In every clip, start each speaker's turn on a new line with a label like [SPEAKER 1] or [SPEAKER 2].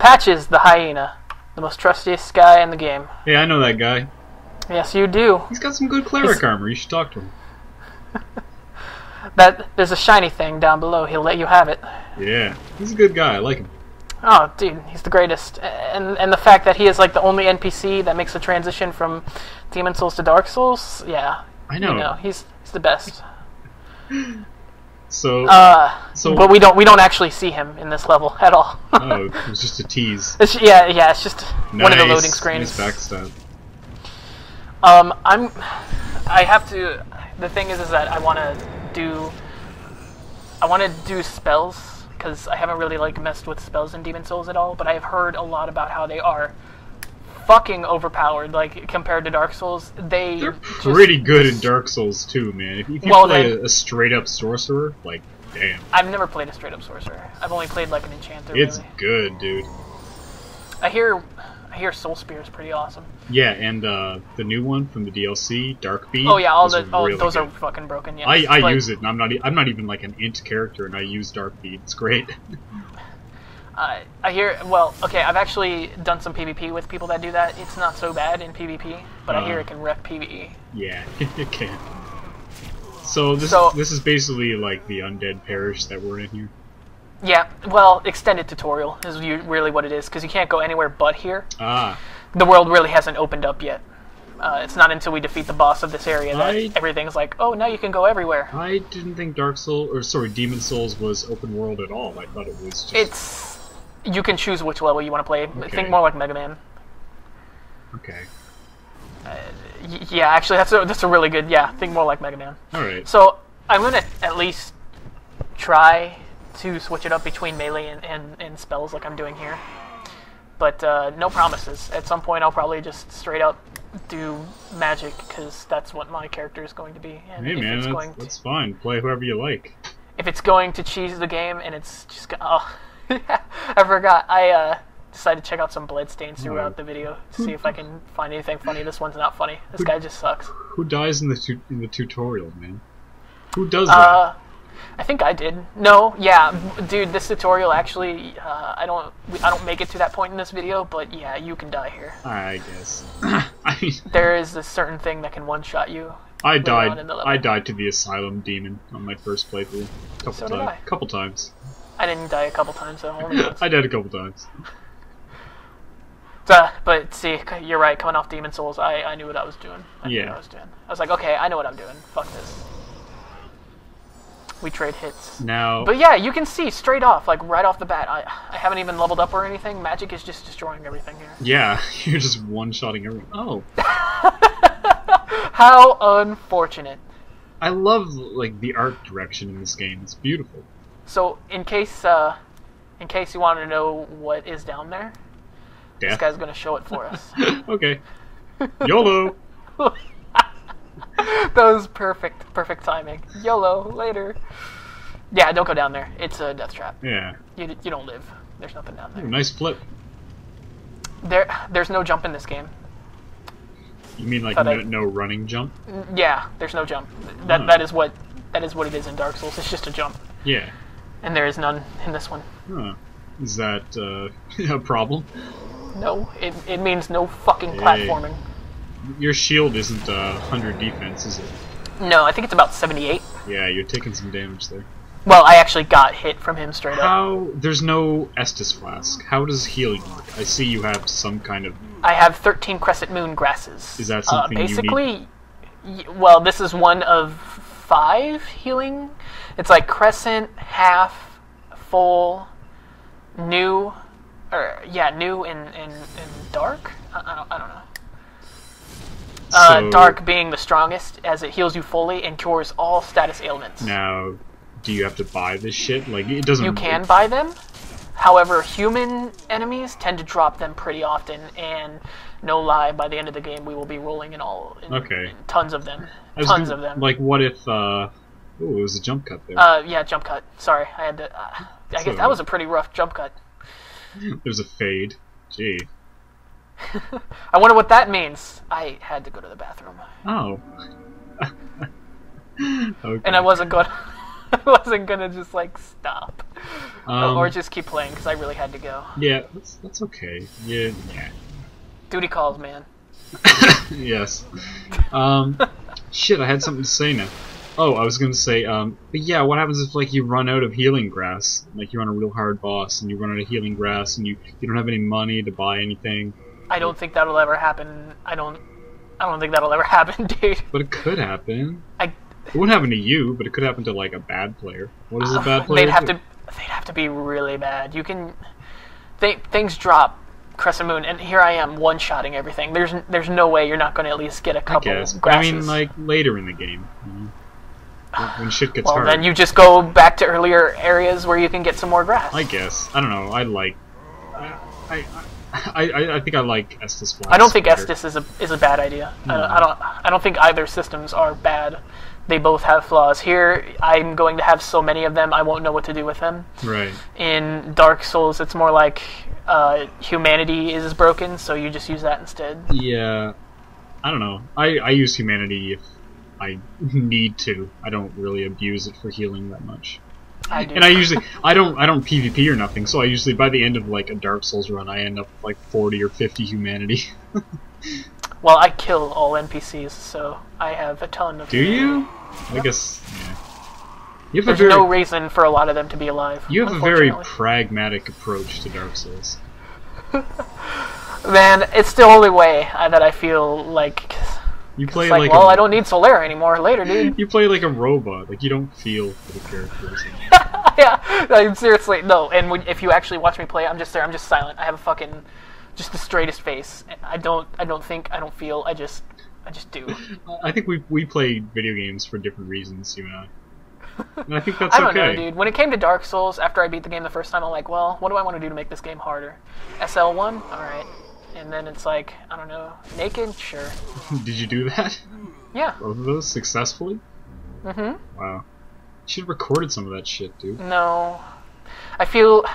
[SPEAKER 1] Patches, the hyena. The most trustiest guy in the game.
[SPEAKER 2] Hey, I know that guy.
[SPEAKER 1] Yes, you do.
[SPEAKER 2] He's got some good cleric armor. You should talk to him.
[SPEAKER 1] There's a shiny thing down below. He'll let you have it.
[SPEAKER 2] Yeah, he's a good guy. I like him.
[SPEAKER 1] Oh, dude, he's the greatest. And the fact that he is like the only NPC that makes the transition from Demon Souls to Dark Souls, yeah.
[SPEAKER 2] I know.
[SPEAKER 1] You know, he's the best.
[SPEAKER 2] So,
[SPEAKER 1] but we don't actually see him in this level at all.
[SPEAKER 2] Oh, it was just a tease.
[SPEAKER 1] It's just one of the loading screens.
[SPEAKER 2] Nice backstab.
[SPEAKER 1] I have to. The thing is that I want to do spells because I haven't really like messed with spells in Demon Souls at all. But I have heard a lot about how they are fucking overpowered, like compared to Dark Souls. They're
[SPEAKER 2] pretty good in Dark Souls too, man. If you play a straight up sorcerer, like, damn.
[SPEAKER 1] I've never played a straight up sorcerer. I've only played like an enchanter.
[SPEAKER 2] It's
[SPEAKER 1] really
[SPEAKER 2] good, dude.
[SPEAKER 1] I hear Soul Spear is pretty awesome.
[SPEAKER 2] Yeah, and the new one from the DLC, Dark Beat.
[SPEAKER 1] Oh yeah,
[SPEAKER 2] really
[SPEAKER 1] those
[SPEAKER 2] good.
[SPEAKER 1] are fucking broken. Yeah,
[SPEAKER 2] I use it, and I'm not even like an int character, and I use Dark Beat. It's great.
[SPEAKER 1] I hear. Well, okay, I've actually done some PvP with people that do that. It's not so bad in PvP, but I hear it can wreck PvE.
[SPEAKER 2] Yeah, it can. So this is basically like the Undead Parish that we're in here.
[SPEAKER 1] Yeah, well, extended tutorial is really what it is, because you can't go anywhere but here.
[SPEAKER 2] Ah.
[SPEAKER 1] The world really hasn't opened up yet. It's not until we defeat the boss of this area that everything's like, oh, now you can go everywhere.
[SPEAKER 2] I didn't think Demon Souls was open world at all. I thought it was just...
[SPEAKER 1] You can choose which level you want to play.
[SPEAKER 2] Okay.
[SPEAKER 1] Think more like Mega Man.
[SPEAKER 2] Okay.
[SPEAKER 1] Yeah, actually, that's a really good... Yeah, think more like Mega Man.
[SPEAKER 2] Alright.
[SPEAKER 1] So, I'm going to at least try to switch it up between melee and spells like I'm doing here. But no promises. At some point, I'll probably just straight up do magic, because that's what my character is going to be. And
[SPEAKER 2] hey man, that's fine. Play whoever you like.
[SPEAKER 1] If it's going to cheese the game and it's just... Oh, I forgot. I decided to check out some bloodstains throughout the video to see if I can find anything funny. This one's not funny. This guy just sucks.
[SPEAKER 2] Who dies in the tutorial, man? Who does that?
[SPEAKER 1] I think I did. No, yeah, dude. This tutorial actually, I don't make it to that point in this video, but yeah, you can die here.
[SPEAKER 2] I guess. I mean,
[SPEAKER 1] there is a certain thing that can one-shot you.
[SPEAKER 2] I died to the asylum demon on my first playthrough. Couple times.
[SPEAKER 1] I didn't die a couple times though. Only once.
[SPEAKER 2] I died a couple times.
[SPEAKER 1] But see, you're right. Coming off Demon Souls, I knew what I was doing. I knew what I was doing. I was like, okay, I know what I'm doing. Fuck this. We trade hits.
[SPEAKER 2] Now,
[SPEAKER 1] but yeah, you can see straight off, like right off the bat. I haven't even leveled up or anything. Magic is just destroying everything here.
[SPEAKER 2] Yeah, you're just one-shotting everything. Oh.
[SPEAKER 1] How unfortunate.
[SPEAKER 2] I love like the art direction in this game. It's beautiful.
[SPEAKER 1] So, in case you want to know what is down there, this guy's gonna show it for us.
[SPEAKER 2] Okay. YOLO.
[SPEAKER 1] That was perfect timing. YOLO, later. Yeah, don't go down there. It's a death trap.
[SPEAKER 2] Yeah.
[SPEAKER 1] You don't live. There's nothing down there.
[SPEAKER 2] Ooh, nice flip.
[SPEAKER 1] There's no jump in this game.
[SPEAKER 2] You mean like no running jump?
[SPEAKER 1] Yeah, there's no jump. That is what it is in Dark Souls. It's just a jump.
[SPEAKER 2] Yeah.
[SPEAKER 1] And there is none in this one.
[SPEAKER 2] Huh. Is that a problem?
[SPEAKER 1] No, it means no fucking platforming.
[SPEAKER 2] Your shield isn't 100 defense, is it?
[SPEAKER 1] No, I think it's about 78.
[SPEAKER 2] Yeah, you're taking some damage there.
[SPEAKER 1] Well, I actually got hit from him straight up.
[SPEAKER 2] There's no Estus Flask. How does healing work? I see you have some kind of...
[SPEAKER 1] I have 13 Crescent Moon grasses.
[SPEAKER 2] Is that something
[SPEAKER 1] basically, you need? Well, this is one of 5 healing. It's like Crescent, half, full, new, new and dark? I don't know. Dark being the strongest, as it heals you fully and cures all status ailments.
[SPEAKER 2] Now, do you have to buy this shit? Like, it doesn't...
[SPEAKER 1] You can buy them. However, human enemies tend to drop them pretty often, and no lie, by the end of the game, we will be rolling in tons of them. Tons of them.
[SPEAKER 2] Like, what if... Ooh, it was a jump cut there.
[SPEAKER 1] Yeah, jump cut. Sorry, I had to... I guess that was a pretty rough jump cut.
[SPEAKER 2] There's a fade. Gee.
[SPEAKER 1] I wonder what that means. I had to go to the bathroom.
[SPEAKER 2] Oh. Okay.
[SPEAKER 1] And I wasn't going... I wasn't gonna just like stop or just keep playing because I really had to go.
[SPEAKER 2] Yeah, that's okay. Yeah.
[SPEAKER 1] Duty calls, man.
[SPEAKER 2] Yes. Shit, I had something to say now. Oh, I was gonna say, but yeah, what happens if like you run out of healing grass? Like you're on a real hard boss and you run out of healing grass and you don't have any money to buy anything.
[SPEAKER 1] I don't think that'll ever happen. I don't think that'll ever happen, dude.
[SPEAKER 2] But it could happen. It wouldn't happen to you, but it could happen to like a bad player. What is a bad player?
[SPEAKER 1] They'd have to be really bad. You can things drop Crescent Moon, and here I am one-shotting everything. There's no way you're not going to at least get a couple grasses.
[SPEAKER 2] I mean, like later in the game. When shit gets hard.
[SPEAKER 1] Well, then you just go back to earlier areas where you can get some more grass.
[SPEAKER 2] I guess. I don't know. I think I like Estus Blast.
[SPEAKER 1] I don't think Estus is a bad idea. No. I don't think either systems are bad. They both have flaws. Here, I'm going to have so many of them, I won't know what to do with them.
[SPEAKER 2] Right.
[SPEAKER 1] In Dark Souls, it's more like humanity is broken, so you just use that instead.
[SPEAKER 2] Yeah. I don't know. I use humanity if I need to. I don't really abuse it for healing that much.
[SPEAKER 1] I do.
[SPEAKER 2] And I don't PvP or nothing, so I usually, by the end of like a Dark Souls run, I end up with like 40 or 50 humanity.
[SPEAKER 1] Well, I kill all NPCs, so I have a ton of...
[SPEAKER 2] Do you? I guess, yeah.
[SPEAKER 1] There's no reason for a lot of them to be alive.
[SPEAKER 2] You have a very pragmatic approach to Dark Souls.
[SPEAKER 1] Man, it's the only way that I feel like...
[SPEAKER 2] You play
[SPEAKER 1] like well, I don't need Solera anymore later, dude.
[SPEAKER 2] You play like a robot. Like, you don't feel for the characters.
[SPEAKER 1] Yeah, like, seriously, no. And if you actually watch me play, I'm just there. I'm just silent. I have a fucking... just the straightest face. I don't think, I don't feel, I just do.
[SPEAKER 2] I think we play video games for different reasons, you and I. And I think that's okay.
[SPEAKER 1] I don't know, dude. When it came to Dark Souls, after I beat the game the first time, I'm like, well, what do I want to do to make this game harder? SL1? Alright. And then it's like, I don't know, naked? Sure.
[SPEAKER 2] Did you do that?
[SPEAKER 1] Yeah.
[SPEAKER 2] Both of those successfully?
[SPEAKER 1] Mm-hmm.
[SPEAKER 2] Wow. You should have recorded some of that shit, dude.
[SPEAKER 1] No. I feel...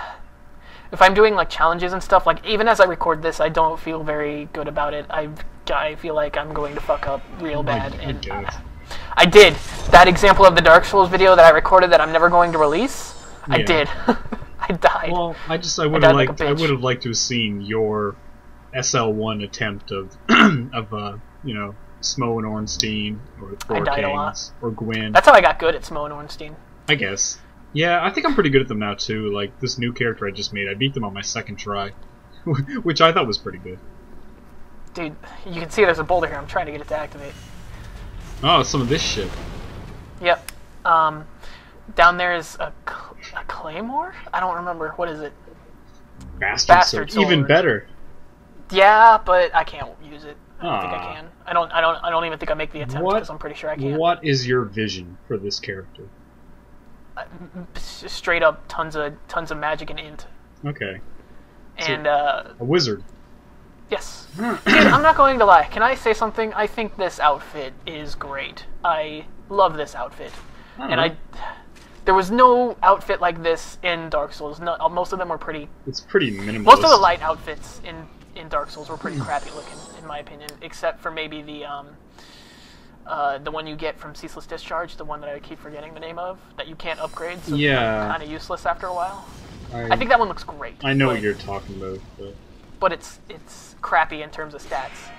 [SPEAKER 1] if I'm doing like challenges and stuff, like even as I record this, I don't feel very good about it. I feel like I'm going to fuck up real bad. I did. That example of the Dark Souls video that I recorded that I'm never going to release, yeah. I did. I died.
[SPEAKER 2] Well, I would have liked to have seen your SL1 attempt of you know, Smo and Ornstein or Thor Kings or Gwyn.
[SPEAKER 1] That's how I got good at Smo and Ornstein.
[SPEAKER 2] I guess. Yeah, I think I'm pretty good at them now too. Like this new character I just made, I beat them on my second try, which I thought was pretty good.
[SPEAKER 1] Dude, you can see there's a boulder here. I'm trying to get it to activate.
[SPEAKER 2] Oh, some of this shit.
[SPEAKER 1] Yep. Down there is a claymore? I don't remember. What is it?
[SPEAKER 2] Bastard sword. Even better.
[SPEAKER 1] Yeah, but I can't use it. I don't think I can. I don't even think I make the attempt because I'm pretty sure I can't.
[SPEAKER 2] What is your vision for this character?
[SPEAKER 1] Straight up tons of magic and int.
[SPEAKER 2] Okay.
[SPEAKER 1] And
[SPEAKER 2] a wizard.
[SPEAKER 1] Yes. Dude, I'm not going to lie. Can I say something? I think this outfit is great. I love this outfit. And there was no outfit like this in Dark Souls. No, most of them were pretty...
[SPEAKER 2] It's pretty minimalist.
[SPEAKER 1] Most of the light outfits in Dark Souls were pretty crappy looking, in my opinion, except for maybe the one you get from Ceaseless Discharge, the one that I keep forgetting the name of, that you can't upgrade, so it's kind of useless after a while. I think that one looks great.
[SPEAKER 2] I know what you're talking about,
[SPEAKER 1] but it's crappy in terms of stats.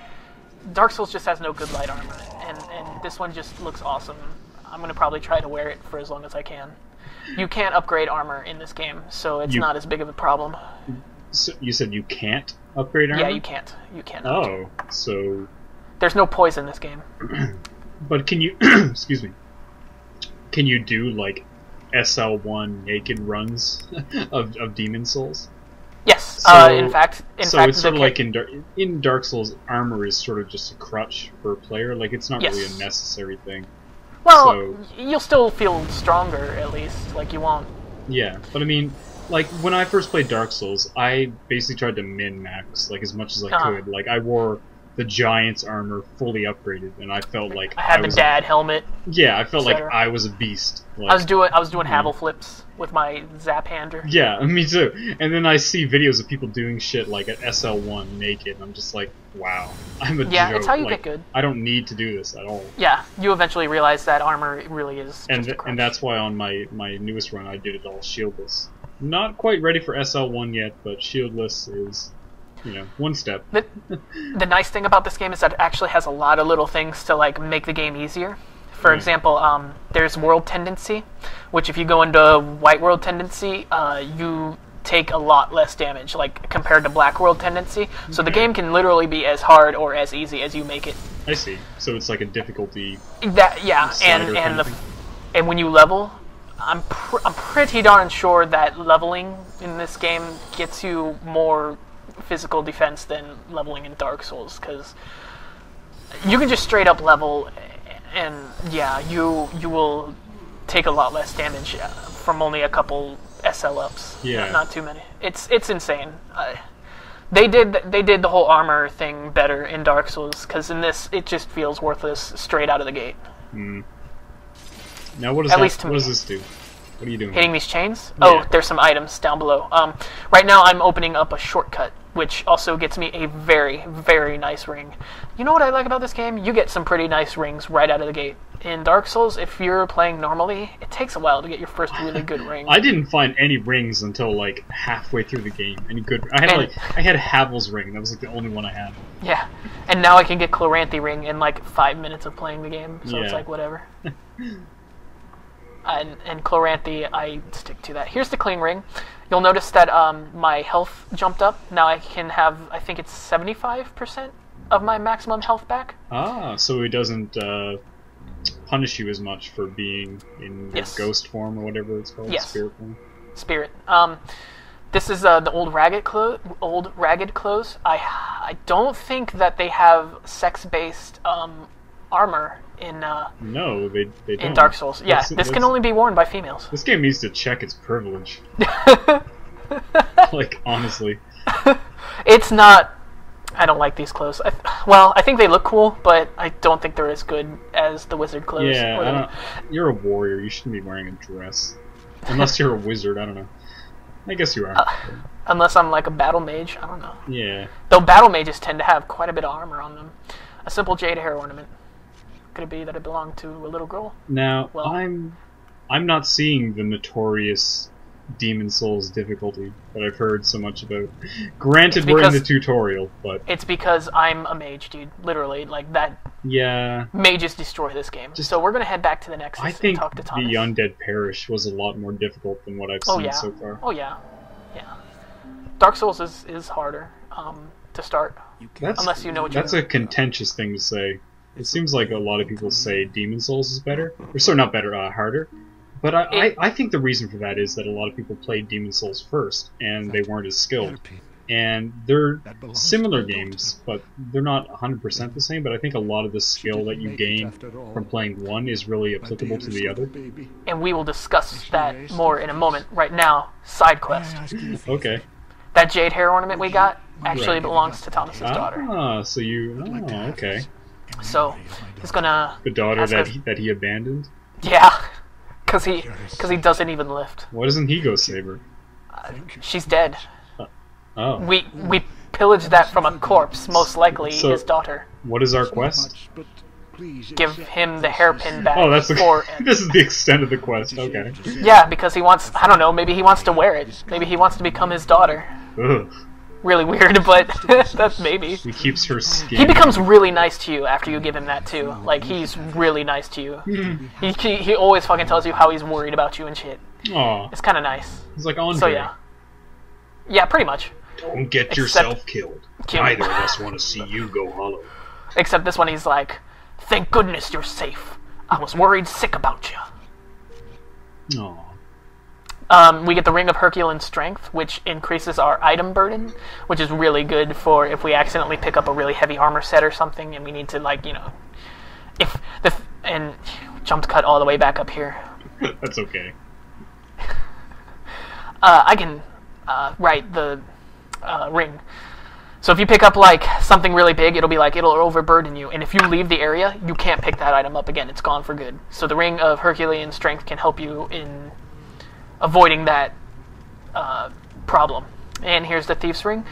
[SPEAKER 1] Dark Souls just has no good light armor, and this one just looks awesome. I'm going to probably try to wear it for as long as I can. You can't upgrade armor in this game, so it's not as big of a problem.
[SPEAKER 2] So you said you can't upgrade armor?
[SPEAKER 1] Yeah, you can't. You can't.
[SPEAKER 2] Oh, so... There's
[SPEAKER 1] no poison in this game.
[SPEAKER 2] But can you... excuse me. Can you do, like, SL1 naked runs of Demon Souls?
[SPEAKER 1] Yes. In fact,
[SPEAKER 2] it's sort of like in Dark Souls, armor is sort of just a crutch for a player. Like, it's not really a necessary thing.
[SPEAKER 1] Well, you'll still feel stronger, at least. Like, you won't...
[SPEAKER 2] Yeah, but I mean, like, when I first played Dark Souls, I basically tried to min-max, like, as much as I could. Like, I wore the Giant's armor fully upgraded, and I felt like
[SPEAKER 1] I had the dad helmet.
[SPEAKER 2] Yeah, I felt like
[SPEAKER 1] etc.
[SPEAKER 2] I was a beast. Like,
[SPEAKER 1] I was doing Havel flips with my zap hander.
[SPEAKER 2] yeah, me too. And then I see videos of people doing shit like at SL1 naked, and I'm just like, wow, I'm a
[SPEAKER 1] Yeah,
[SPEAKER 2] joke.
[SPEAKER 1] it's how you
[SPEAKER 2] like,
[SPEAKER 1] get good.
[SPEAKER 2] I don't need to do this at all.
[SPEAKER 1] Yeah, you eventually realize that armor really is
[SPEAKER 2] And
[SPEAKER 1] just a crutch.
[SPEAKER 2] and that's why on my newest run I did it all shieldless. Not quite ready for SL1 yet, but shieldless is, you know, one step.
[SPEAKER 1] The nice thing about this game is that it actually has a lot of little things to like make the game easier. For example, there's World Tendency, which if you go into White World Tendency, you take a lot less damage, like compared to Black World Tendency. So the game can literally be as hard or as easy as you make it.
[SPEAKER 2] I see. So it's like a difficulty.
[SPEAKER 1] Yeah,
[SPEAKER 2] slider
[SPEAKER 1] and when you level, I'm pretty darn sure that leveling in this game gets you more physical defense than leveling in Dark Souls, because you can just straight up level, and yeah, you will take a lot less damage from only a couple SL ups.
[SPEAKER 2] Yeah,
[SPEAKER 1] not too many. It's insane. They did the whole armor thing better in Dark Souls, because in this it just feels worthless straight out of the gate.
[SPEAKER 2] Now what does what does this do? What are you doing?
[SPEAKER 1] Hitting these chains?
[SPEAKER 2] Yeah.
[SPEAKER 1] Oh, there's some items down below. Right now I'm opening up a shortcut, which also gets me a very, very nice ring. You know what I like about this game? You get some pretty nice rings right out of the gate. In Dark Souls, if you're playing normally, it takes a while to get your first really good ring.
[SPEAKER 2] I didn't find any rings until like halfway through the game. Any good? I had Havel's ring. That was like the only one I had.
[SPEAKER 1] Yeah, and now I can get Chloranthy ring in like 5 minutes of playing the game, so it's like whatever. And Chloranthy, I stick to that. Here's the cling ring. You'll notice that my health jumped up. Now I can have, I think it's 75% of my maximum health back.
[SPEAKER 2] Ah, so it doesn't punish you as much for being in your ghost form or whatever it's called.
[SPEAKER 1] Yes.
[SPEAKER 2] Spirit form.
[SPEAKER 1] Spirit. This is the old ragged clothes. I don't think that they have sex-based armor in
[SPEAKER 2] no, they don't.
[SPEAKER 1] in Dark Souls. Yeah, this can only be worn by females.
[SPEAKER 2] This game needs to check its privilege. Like, honestly.
[SPEAKER 1] It's not... I don't like these clothes. I think they look cool, but I don't think they're as good as the wizard clothes.
[SPEAKER 2] Yeah, you're a warrior. You shouldn't be wearing a dress. Unless you're a wizard, I don't know. I guess you are.
[SPEAKER 1] Unless I'm like a battle mage, I don't know.
[SPEAKER 2] Yeah.
[SPEAKER 1] Though battle mages tend to have quite a bit of armor on them. A simple jade hair ornament. Could it be that it belonged to a little girl?
[SPEAKER 2] Now,
[SPEAKER 1] well,
[SPEAKER 2] I'm not seeing the notorious Demon Souls difficulty that I've heard so much about. Granted, we're in the tutorial, but...
[SPEAKER 1] It's because I'm a mage, dude. Literally, like, that...
[SPEAKER 2] Yeah.
[SPEAKER 1] Mages destroy this game. So we're gonna head back to the Nexus and talk to Thomas.
[SPEAKER 2] The Undead Parish was a lot more difficult than what I've seen so far.
[SPEAKER 1] Oh, yeah. Yeah. Dark Souls is harder to start. Unless you know what you're doing.
[SPEAKER 2] That's a contentious thing to say. It seems like a lot of people say Demon Souls is better. Or, sorry, not better, harder. But I think the reason for that is that a lot of people played Demon Souls first, and they weren't as skilled. And they're similar games, but they're not 100% the same, but I think a lot of the skill that you gain from playing one is really applicable to the other.
[SPEAKER 1] And we will discuss that more in a moment. Right now, side quest.
[SPEAKER 2] Okay.
[SPEAKER 1] That jade hair ornament we got actually belongs to Thomas's daughter.
[SPEAKER 2] Ah, so you... Oh, okay.
[SPEAKER 1] So, he's gonna...
[SPEAKER 2] The daughter that he abandoned?
[SPEAKER 1] Yeah. Because he doesn't even lift.
[SPEAKER 2] Why doesn't he go save her?
[SPEAKER 1] She's dead.
[SPEAKER 2] Oh.
[SPEAKER 1] We pillaged that from a corpse, most likely his daughter.
[SPEAKER 2] What is our quest?
[SPEAKER 1] Give him the hairpin back.
[SPEAKER 2] Oh, that's this is the extent of the quest. Okay.
[SPEAKER 1] Yeah, because he wants... I don't know, maybe he wants to wear it. Maybe he wants to become his daughter.
[SPEAKER 2] Ugh.
[SPEAKER 1] Really weird, but that's maybe.
[SPEAKER 2] He keeps her skin.
[SPEAKER 1] He becomes really nice to you after you give him that too. Like, he's really nice to you. He always fucking tells you how he's worried about you and shit.
[SPEAKER 2] Aw.
[SPEAKER 1] It's kind of nice.
[SPEAKER 2] He's like Andre.
[SPEAKER 1] So yeah. Yeah, pretty much.
[SPEAKER 2] Don't get yourself killed. Neither of us want to see you go hollow.
[SPEAKER 1] Except this one he's like, thank goodness you're safe. I was worried sick about you.
[SPEAKER 2] Aw.
[SPEAKER 1] We get the Ring of Herculean Strength, which increases our item burden, which is really good for if we accidentally pick up a really heavy armor set or something, and we need to, like, you know, and jumped cut all the way back up here.
[SPEAKER 2] That's okay.
[SPEAKER 1] I can write the ring. So if you pick up like something really big, it'll overburden you, and if you leave the area, you can't pick that item up again. It's gone for good. So the Ring of Herculean Strength can help you in avoiding that problem. And here's the Thief's Ring.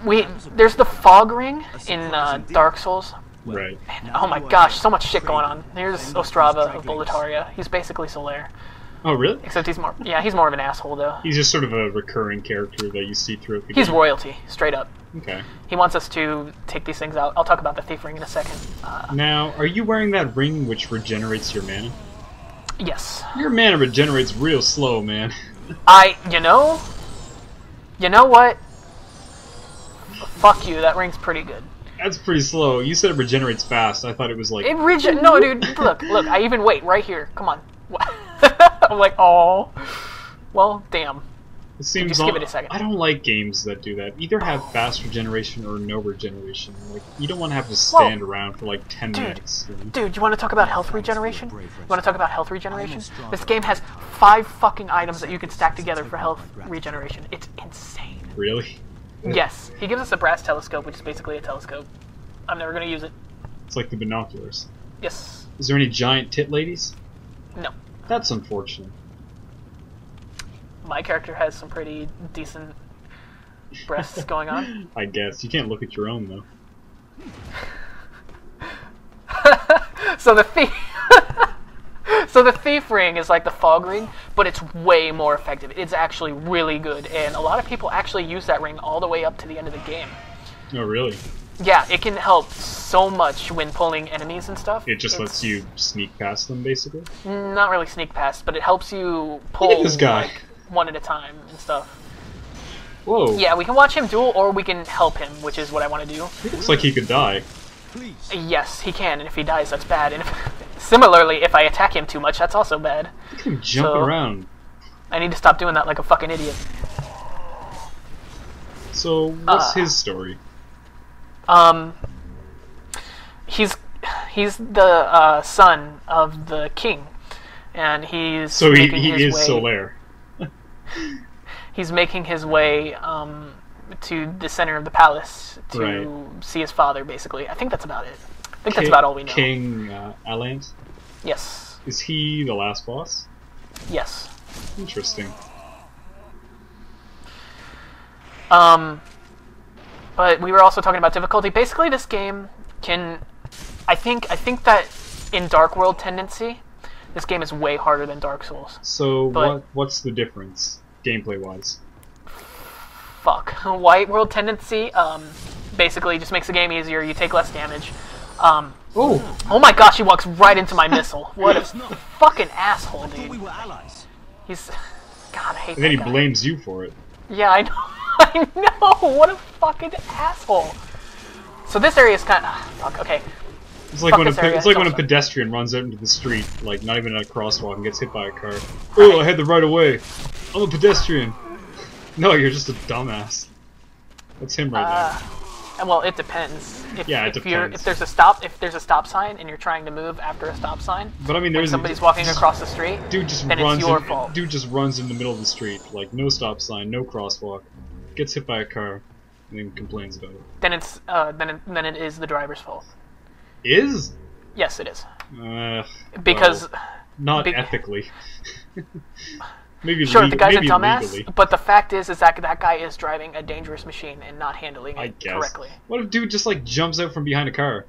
[SPEAKER 1] There's the Fog Ring in Dark Souls.
[SPEAKER 2] Right.
[SPEAKER 1] And, oh my gosh, so much shit going on. Here's Ostrava of Boletaria. He's basically Solaire.
[SPEAKER 2] Oh, really?
[SPEAKER 1] Except he's more of an asshole, though.
[SPEAKER 2] He's just sort of a recurring character that you see throughout the game.
[SPEAKER 1] He's royalty, straight up.
[SPEAKER 2] Okay.
[SPEAKER 1] He wants us to take these things out. I'll talk about the Thief Ring in a second.
[SPEAKER 2] Now, are you wearing that ring which regenerates your mana?
[SPEAKER 1] Yes.
[SPEAKER 2] Your mana regenerates real slow, man.
[SPEAKER 1] You know what? Fuck you, that ring's pretty good.
[SPEAKER 2] That's pretty slow. You said it regenerates fast. I thought it was like...
[SPEAKER 1] No, dude, look, I even wait, right here. Come on. I'm like, oh. Well, damn.
[SPEAKER 2] It seems
[SPEAKER 1] just give it a second.
[SPEAKER 2] I don't like games that do that. Either have fast regeneration or no regeneration. Like, you don't want to have to stand around for like 10 minutes. You know?
[SPEAKER 1] Dude, you want to talk about health regeneration? This game has 5 fucking items that you can stack together for health regeneration. It's insane.
[SPEAKER 2] Really?
[SPEAKER 1] Yes. He gives us a brass telescope, which is basically a telescope. I'm never going to use it.
[SPEAKER 2] It's like the binoculars.
[SPEAKER 1] Yes.
[SPEAKER 2] Is there any giant tit ladies?
[SPEAKER 1] No.
[SPEAKER 2] That's unfortunate.
[SPEAKER 1] My character has some pretty decent breasts going on.
[SPEAKER 2] I guess. You can't look at your own, though.
[SPEAKER 1] So the Thief Ring is like the Fog Ring, but it's way more effective. It's actually really good, and a lot of people actually use that ring all the way up to the end of the game.
[SPEAKER 2] Oh, really?
[SPEAKER 1] Yeah, it can help so much when pulling enemies and stuff.
[SPEAKER 2] It just lets you sneak past them, basically?
[SPEAKER 1] Not really sneak past, but it helps you pull
[SPEAKER 2] this guy.
[SPEAKER 1] Like, one at a time and stuff.
[SPEAKER 2] Whoa.
[SPEAKER 1] Yeah, we can watch him duel, or we can help him, which is what I want to do.
[SPEAKER 2] It looks like he could die.
[SPEAKER 1] Yes, he can, and if he dies, that's bad. And similarly, if I attack him too much, that's also bad.
[SPEAKER 2] Look at him jumping around.
[SPEAKER 1] I need to stop doing that like a fucking idiot.
[SPEAKER 2] So, what's his story?
[SPEAKER 1] He's the son of the king, and he's
[SPEAKER 2] so
[SPEAKER 1] making
[SPEAKER 2] he
[SPEAKER 1] his
[SPEAKER 2] is
[SPEAKER 1] way,
[SPEAKER 2] Solaire.
[SPEAKER 1] He's making his way to the center of the palace to see his father. Basically, I think that's about it. I think that's about all we know.
[SPEAKER 2] King Alant?
[SPEAKER 1] Yes.
[SPEAKER 2] Is he the last boss?
[SPEAKER 1] Yes.
[SPEAKER 2] Interesting.
[SPEAKER 1] But we were also talking about difficulty. Basically, this game can... I think that in Dark World tendency, this game is way harder than Dark Souls.
[SPEAKER 2] So what's the difference, gameplay-wise?
[SPEAKER 1] Fuck. White World tendency basically just makes the game easier. You take less damage. Oh my gosh, he walks right into my missile. What a fucking asshole, dude.
[SPEAKER 3] We were allies.
[SPEAKER 1] He's... God, I hate that
[SPEAKER 2] And then he
[SPEAKER 1] guy.
[SPEAKER 2] blames you for it.
[SPEAKER 1] Yeah, I know. I know. What a fucking asshole. So this area is kind of... fuck, okay.
[SPEAKER 2] It's like when a pedestrian runs out into the street, like not even at a crosswalk, and gets hit by a car. Oh, I had the right of way. I'm a pedestrian. No, you're just a dumbass. That's him right there.
[SPEAKER 1] Well, it depends.
[SPEAKER 2] It depends.
[SPEAKER 1] If there's a stop sign and you're trying to move after a stop sign,
[SPEAKER 2] but I mean,
[SPEAKER 1] when somebody's walking across the street, then it's your fault.
[SPEAKER 2] Dude just runs in the middle of the street, like no stop sign, no crosswalk, gets hit by a car, and then complains about it.
[SPEAKER 1] Then it's then it is the driver's fault.
[SPEAKER 2] Is?
[SPEAKER 1] Yes, it is.
[SPEAKER 2] Because not ethically. Maybe
[SPEAKER 1] sure, the guy's a dumbass,
[SPEAKER 2] legally.
[SPEAKER 1] But the fact is that that guy is driving a dangerous machine and not handling it correctly.
[SPEAKER 2] What if dude just like jumps out from behind a car?